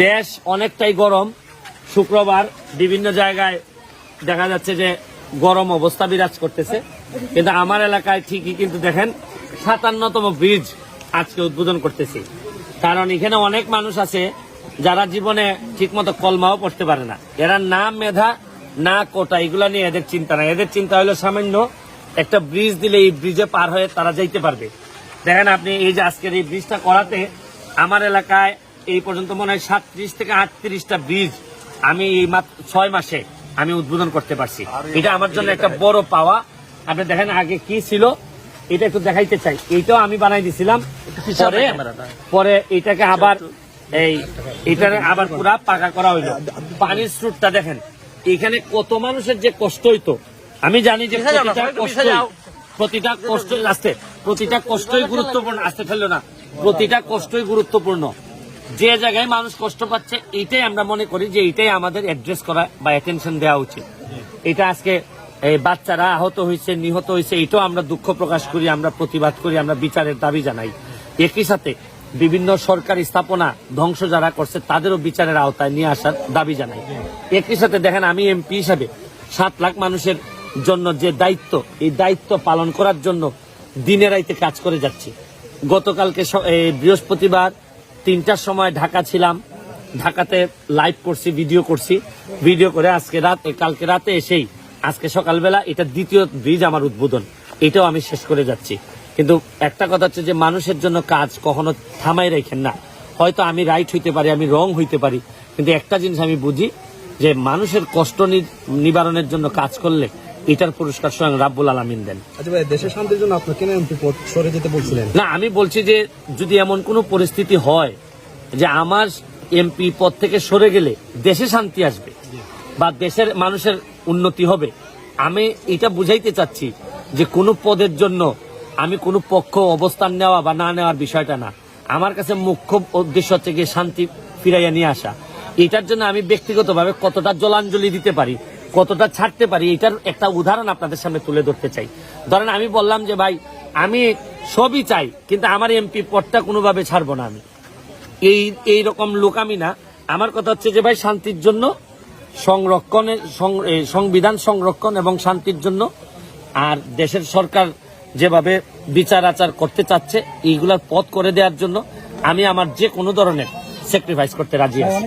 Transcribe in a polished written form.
দেশ অনেকটাই গরম। শুক্রবার বিভিন্ন জায়গায় দেখা যাচ্ছে যে গরম অবস্থা বিরাজ করতেছে, কিন্তু আমার এলাকায় ঠিকই কিন্তু দেখেন 57তম ব্রিজ আজকে উদ্বোধন করতেছি। কারণ এখানে অনেক মানুষ আছে যারা জীবনে ঠিকমতো কলমাও পড়তে পারে না। এরা না মেধা না কোটা এগুলা নিয়ে এদের চিন্তা নাই। এদের চিন্তা হলো সামান্য একটা ব্রিজ দিলে এই ব্রিজে পার হয়ে তারা যাইতে পারবে। দেখেন আপনি এই যে আজকের এই ব্রিজটা করাতে আমার এলাকায় এই পর্যন্ত মনে হয় 37 থেকে 38টা ব্রিজ আমি এই মাত্র 6 মাসে আমি উদ্বোধন করতে পারছি। এটা আমার জন্য একটা বড় পাওয়া। আপনি দেখেন আগে কি ছিল এটা একটু দেখাইতে চাই। এইটাও আমি বানাই দিছিলাম, পরে এটাকে আবার এটাকে আবার পুরা পাকা করা হইলো। পানির স্রোতটা দেখেন, এখানে কত মানুষের যে কষ্ট হইতো। আমি জানি যে প্রতিটা কষ্টই গুরুত্বপূর্ণ। আসতে ফেললো না, প্রতিটা কষ্টই গুরুত্বপূর্ণ। যে জায়গায় মানুষ কষ্ট পাচ্ছে এইটাই আমরা মনে করি যে এইটাই আমাদের অ্যাড্রেস করা বা অ্যাটেনশন দেওয়া উচিত। এটা আজকে বাচ্চারা আহত হয়েছে, নিহত হয়েছে, এটাও আমরা দুঃখ প্রকাশ করি, আমরা প্রতিবাদ করি, আমরা বিচারের দাবি জানাই। একই সাথে বিভিন্ন সরকারি স্থাপনা ধ্বংস যারা করছে তাদেরও বিচারের আওতায় নিয়ে আসার দাবি জানাই। একই সাথে দেখেন আমি এমপি হিসাবে 7 লাখ মানুষের জন্য যে দায়িত্ব, এই দায়িত্ব পালন করার জন্য দিনে রাইতে কাজ করে যাচ্ছি। গতকালকে বৃহস্পতিবার 3টার সময় ঢাকা ছিলাম, ঢাকাতে লাইভ করছি, ভিডিও করে কালকে রাতে এসেই আজকে সকালবেলা এটা দ্বিতীয় ব্রিজ আমার উদ্বোধন, এটাও আমি শেষ করে যাচ্ছি। কিন্তু একটা কথা হচ্ছে যে মানুষের জন্য কাজ কখনো থামাই রাখেন না। হয়তো আমি রাইট হইতে পারি, আমি রং হইতে পারি, কিন্তু একটা জিনিস আমি বুঝি যে মানুষের কষ্ট নিবারণের জন্য কাজ করলে এটার পুরস্কার স্বয়ং রাব্বুল আলামিন দেন। আচ্ছা ভাই, দেশের শান্তির জন্য আপনি কেন এমপি পদ সরে যেতে বলছিলেন? না, আমি বলছি যে যদি এমন কোনো পরিস্থিতি হয় যে আমার এমপি পদ থেকে সরে গেলে দেশে শান্তি আসবে বা দেশের মানুষের উন্নতি হবে, আমি এটা বুঝাইতে চাচ্ছি যে কোনো পদের জন্য আমি কোনো পক্ষ অবস্থান নেওয়া বা না নেওয়ার বিষয়টা না। আমার কাছে মুখ্য উদ্দেশ্য হচ্ছে গিয়ে শান্তি ফিরাইয়া নিয়ে আসা। এটার জন্য আমি ব্যক্তিগতভাবে কতটা জলাঞ্জলি দিতে পারি, কতটা ছাড়তে পারি, এটার একটা উদাহরণ আপনাদের সামনে তুলে ধরতে চাই। ধরেন আমি বললাম যে ভাই আমি সবই চাই, কিন্তু আমার এমপি পদটা কোনোভাবে ছাড়বো না। আমি এই রকম লোক আমি না। আমার কথা হচ্ছে যে ভাই শান্তির জন্য সংবিধান সংরক্ষণ এবং শান্তির জন্য আর দেশের সরকার যেভাবে বিচার আচার করতে চাচ্ছে এইগুলার পথ করে দেওয়ার জন্য আমি আমার যে কোনো ধরনের স্যাক্রিফাইস করতে রাজি আছি।